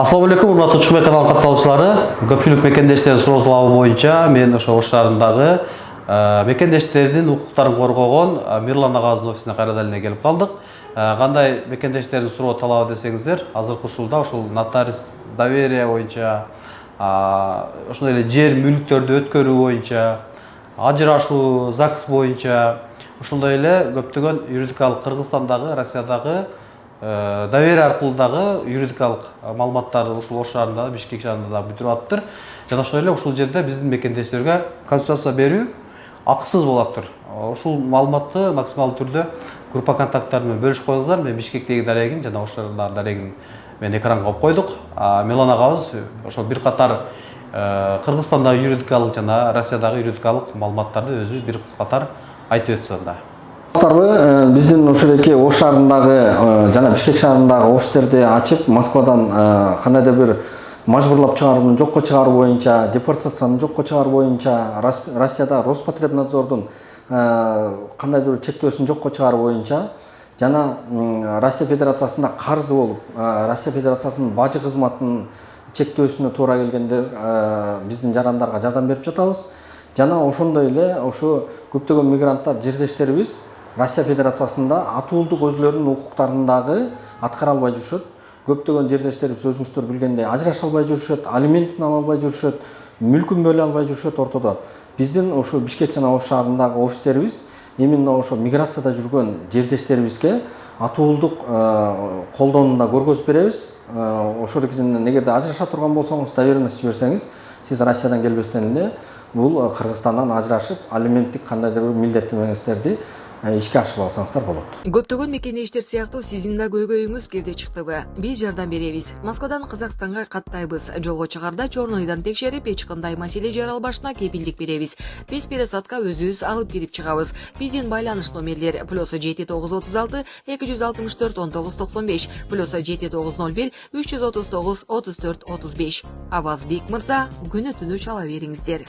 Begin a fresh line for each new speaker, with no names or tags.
Assalamu алейкум, урматтуу Чукмек каналынын катталуучулары. Көпчүлүк мекендештердин суроо талабы боюнча мен ошо Ош шаарындагы мекендештердин укуктарын коргогон Мирлан агабыздын офисине кайрадан эле келип калдык. Кандай мекендештердин суроо талабы десеңиздер, азыркы учурда ушул нотариус доверие боюнча, ошондой эле жер мүлктөрдү өткөрүү боюнча, ажырашуу, ЗАГС боюнча, ошондой эле көптөгөн юридикалык Кыргызстандагы, Россиядагы доверие аркылуу дагы юридикалык маалыматтарды ушул Ош шаарында, Бишкек шаарында да бүтүрүп атыптыр. Жана ошол эле ушул жерде биздин мекендештерге консультация берүү акысыз болуп атыптыр. Ушул маалыматты максималдуу түрдө группа контакттары менен бөлүшүп коюңуздар. Мен Бишкектеги дарегин жана Ош шаарындагы дарегин мен экранга коюп койдук. Милан агабыз ошол бир катар Кыргызстандагы юридикалык жана Россиядагы юридикалык маалыматтарды өзү бир катар айтып өтсө анда.
Биздин ушуреки Ош шаарындагы жана Бишкек шаарындагы офистерди ачып, Москвадан кандайдыр бир мажбурлап чыгарууну жокко чыгаруу боюнча, депортацияны жокко чыгаруу боюнча, Россияда Роспотребнадзордун кандайдыр бир чектөөсүн жокко чыгаруу боюнча жана Россия Федерациясында карызы болуп, Россия Федерациясынын бажы кызматынын чектөөсүнө туура келгендер биздин жарандарга жардам берип жатабыз. Жана ошондой эле ошо көптөгөн мигранттар, жердештерибиз Россия Федерациясында атуулдук өзлөрүнүн укуктарын дагы аткара албай жүрүшөт. Көптөгөн жердештерибиз өзүңүздөр билгендей ажыраша албай жүрүшөт, алиментин ала албай жүрүшөт, мүлкүн бөлө албай жүрүшөт ортодо. Биздин ошо Бишкек жана Ош шаарындагы офистерибиз именно ошо миграцияда жүргөн жердештерибизге атуулдук колдонууну да көргөзүп беребиз. Ошол кишинен эгерде ажыраша турган болсоңуз, доверенность жиберсеңиз, сиз Россиядан келбестен эле бул Кыргызстандан ажырашып, алименттик кандайдыр бир милдеттенмеңиздерди ишке ашырып алсаңыздар болот.
Көптөгөн мекендештер сыяктуу сиздин да көйгөйүңүз кирди чыктыбы? Биз жардам беребиз. Москвадан Казакстанга каттайбыз. Жолго чыгарда чорнойдон текшерип, эч кандай маселе жаралбашына кепилдик беребиз. Биз пересадка өзүбүз алып кирип чыгабыз. Биздин байланыш номерлер +7936 264 1995 +7901 339 34 35. Аваз Бек мырза, күнү түнү чала бериңиздер.